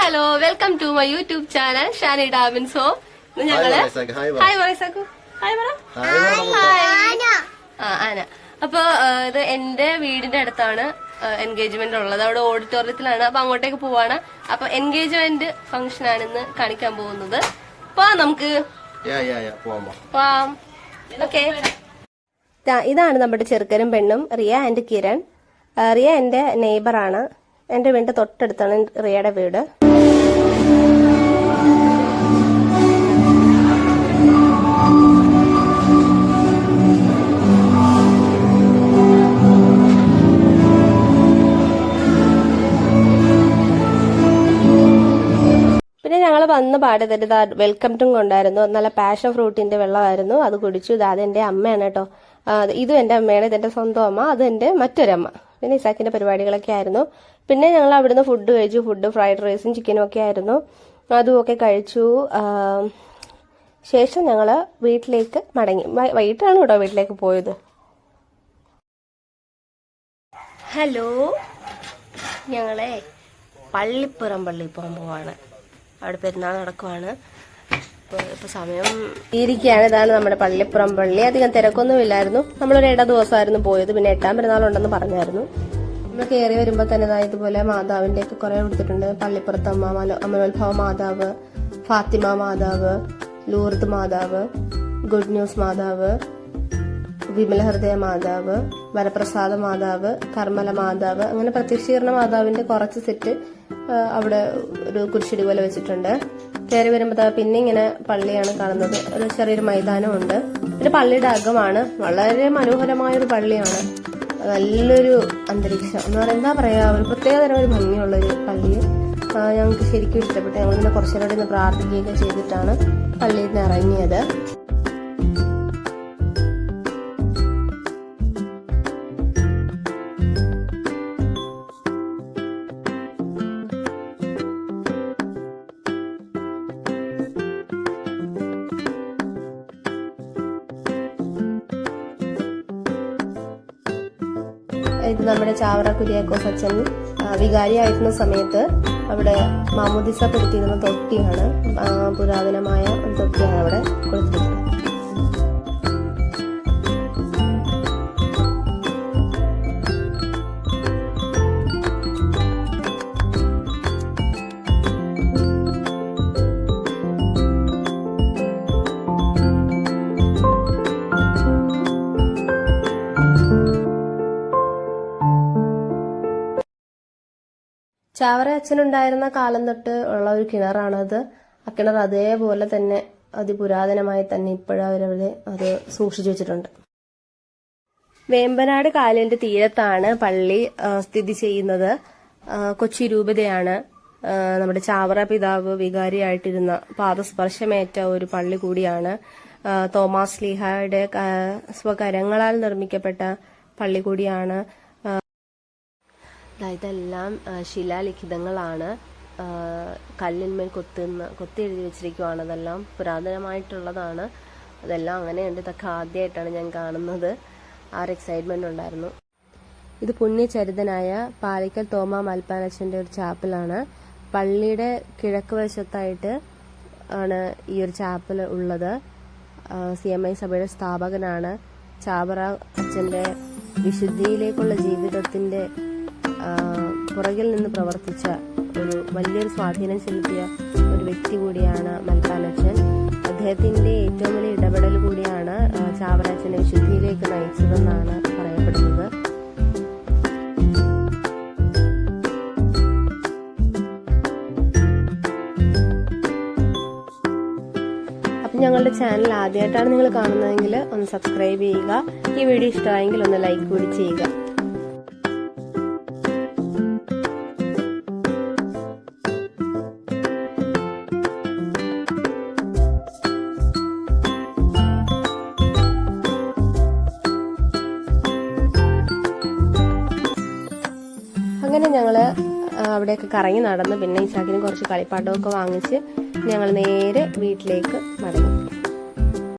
Hello, welcome to my YouTube channel Shani Dabins home. ഞങ്ങള് hi പറയൂ. Hi പറ. ആന. അപ്പൊ ഇത് എന്റെ വീടിന്റെ അടുത്താണ് എൻഗേജ്മെന്റ് ഉള്ളത്. അവിടെ ഓഡിറ്റോറിയത്തിലാണ്. അപ്പൊ അങ്ങോട്ടേക്ക് പോവാണ്. അപ്പൊ എൻഗേജ്മെന്റ് ഫംഗ്ഷൻ ആണ് ഇന്ന് കാണിക്കാൻ പോകുന്നത്. നമുക്ക് ഓക്കെ. ഇതാണ് നമ്മുടെ ചെറുക്കനും പെണ്ണും, റിയ ആൻഡ് കിരൺ. റിയ എന്റെ നെയ്ബറാണ്. എന്റെ വീടിന്റെ തൊട്ടടുത്താണ് റിയയുടെ വീട്. പിന്നെ ഞങ്ങൾ വന്ന് പാടത്തിട്ട് വെൽക്കം ടു കൊണ്ടായിരുന്നു. നല്ല പാഷൻ ഫ്രൂട്ടിന്റെ വെള്ളമായിരുന്നു, അത് കുടിച്ചു. അത് എന്റെ അമ്മയാണ് കേട്ടോ. ഇതും എന്റെ അമ്മയാണ്, ഇതെന്റെ സ്വന്തം അമ്മ, അത് എന്റെ മറ്റൊരമ്മ. പിന്നെ ഇസാക്കിന്റെ പരിപാടികളൊക്കെ ആയിരുന്നു. പിന്നെ ഞങ്ങൾ അവിടുന്ന് ഫുഡ് കഴിച്ചു. ഫുഡ് ഫ്രൈഡ് റൈസും ചിക്കനും ഒക്കെ ആയിരുന്നു. അതുമൊക്കെ കഴിച്ചു. ശേഷം ഞങ്ങൾ വീട്ടിലേക്ക് മടങ്ങി. വൈകിട്ടാണ് കേട്ടോ വീട്ടിലേക്ക് പോയത്. ഹലോ, ഞങ്ങളെ പള്ളിപ്പുറം പള്ളിയിൽ പോകാൻ പോവാണ്. അവിടെ പെരുന്നാൾ നടക്കുവാണ്. ഇപ്പൊ സമയം ഇരിക്കുകയാണ്. ഇതാണ് നമ്മുടെ പള്ളിപ്പുറം പള്ളി. അധികം തിരക്കൊന്നും ഇല്ലായിരുന്നു. നമ്മളൊരു ദിവസമായിരുന്നു പോയത്. പിന്നെ 8ാം പെരുന്നാളുണ്ടെന്ന് പറഞ്ഞായിരുന്നു. നമ്മൾ കയറി വരുമ്പോൾ തന്നെ ഇതുപോലെ മാതാവിന്റെ ഒക്കെ കുറെ കൊടുത്തിട്ടുണ്ട്. പള്ളിപ്പുറത്ത് അമ്മ, അമലോത്ഭവ മാതാവ്, ഫാത്തിമ മാതാവ്, ലൂർദ് മാതാവ്, ഗുഡ് ന്യൂസ് മാതാവ്, വിമല ഹൃദയ മാതാവ്, വരപ്രസാദ മാതാവ്, കർമ്മല മാതാവ്, അങ്ങനെ പ്രത്യക്ഷീകരണ മാതാവിന്റെ കുറച്ച് സെറ്റ് അവിടെ ഒരു കുരിശടി പോലെ വെച്ചിട്ടുണ്ട്. കയറി വരുമ്പോൾ പിന്നെ ഇങ്ങനെ പള്ളിയാണ് കാണുന്നത്. ഒരു ചെറിയൊരു മൈതാനമുണ്ട്. പിന്നെ പള്ളിയുടെ അകമാണ്. വളരെ മനോഹരമായ ഒരു പള്ളിയാണ്. നല്ലൊരു അന്തരീക്ഷം എന്ന് പറയുന്നത് എന്താ പറയാ, ഒരു പ്രത്യേകതരം ഒരു ഭംഗിയുള്ളൊരു പള്ളി. ഞങ്ങൾക്ക് ശരിക്കും ഇഷ്ടപ്പെട്ടു. ഞങ്ങളിങ്ങനെ കുറച്ചുകൂടെ ഇന്ന് പ്രാർത്ഥിക്കുകയൊക്കെ ചെയ്തിട്ടാണ് പള്ളിയിൽ നിന്ന് ഇറങ്ങിയത്. ഇത് നമ്മുടെ ചാവറ കുര്യാക്കോസ് അച്ഛൻ വികാരിയായിരുന്ന സമയത്ത് അവിടെ മാമോദിസ പെടുത്തിയിരുന്ന തൊട്ടിയാണ്. പുരാതനമായ ഒരു തൊട്ടിയാണ് അവിടെ കൊടുത്തിരിക്കുന്നത്. ചാവറ അച്ഛനുണ്ടായിരുന്ന കാലം തൊട്ട് ഉള്ള ഒരു കിണറാണത്. ആ കിണർ അതേപോലെ തന്നെ അതിപുരാതനമായി തന്നെ ഇപ്പോഴും അവരവിടെ അത് സൂക്ഷിച്ചു വെച്ചിട്ടുണ്ട്. വേമ്പനാട് കായലിന്റെ തീരത്താണ് പള്ളി സ്ഥിതി ചെയ്യുന്നത്. കൊച്ചി രൂപതയാണ് നമ്മുടെ ചാവറ പിതാവ് വികാരിയായിട്ടിരുന്ന പാദസ്പർശമേറ്റ ഒരു പള്ളി കൂടിയാണ്. തോമാസ് ലീഹായുടെ സ്വകരങ്ങളാൽ നിർമ്മിക്കപ്പെട്ട പള്ളി കൂടിയാണ്. ഇതെല്ലാം ശിലാലിഖിതങ്ങളാണ്. കല്ലിന്മേൽ കൊത്തി എഴുതി വെച്ചിരിക്കുവാണ്. അതെല്ലാം പുരാതനമായിട്ടുള്ളതാണ്. അതെല്ലാം അങ്ങനെയുണ്ട്. ഇതൊക്കെ ആദ്യമായിട്ടാണ് ഞാൻ കാണുന്നത്. ആ ഒരു എക്സൈറ്റ്മെന്റ് ഉണ്ടായിരുന്നു. ഇത് പുണ്യചരിതനായ പാലിക്കൽ തോമാ മൽപ്പാനച്ചന്റെ ഒരു ചാപ്പലാണ്. പള്ളിയുടെ കിഴക്ക് വശത്തായിട്ട് ആണ് ഈ ഒരു ചാപ്പൽ ഉള്ളത്. CMI സഭയുടെ സ്ഥാപകനാണ്. ചാവറ അച്ഛന്റെ വിശുദ്ധിയിലേക്കുള്ള ജീവിതത്തിന്റെ പുറകിൽ നിന്ന് പ്രവർത്തിച്ച ഒരു വലിയൊരു സ്വാധീനം ചെലുത്തിയ ഒരു വ്യക്തി കൂടിയാണ് മൽപ്പാനച്ചൻ. അദ്ദേഹത്തിന്റെ ഏറ്റവും വലിയ ഇടപെടൽ കൂടിയാണ് ചാവറച്ചനെ വിശുദ്ധിയിലേക്ക് നയിച്ചതെന്നാണ് പറയപ്പെടുന്നത്. അപ്പം ഞങ്ങളുടെ ചാനൽ ആദ്യമായിട്ടാണ് നിങ്ങൾ കാണുന്നതെങ്കിൽ ഒന്ന് സബ്സ്ക്രൈബ് ചെയ്യുക. ഈ വീഡിയോ ഇഷ്ടമായെങ്കിൽ ഒന്ന് ലൈക്ക് കൂടി ചെയ്യുക. അങ്ങനെ ഞങ്ങള് അവിടെയൊക്കെ കറങ്ങി നടന്ന് പിന്നെ ഇസാക്കിന് കുറച്ച് കളിപ്പാട്ടമൊക്കെ വാങ്ങിച്ച് ഞങ്ങൾ നേരെ വീട്ടിലേക്ക് മടങ്ങി.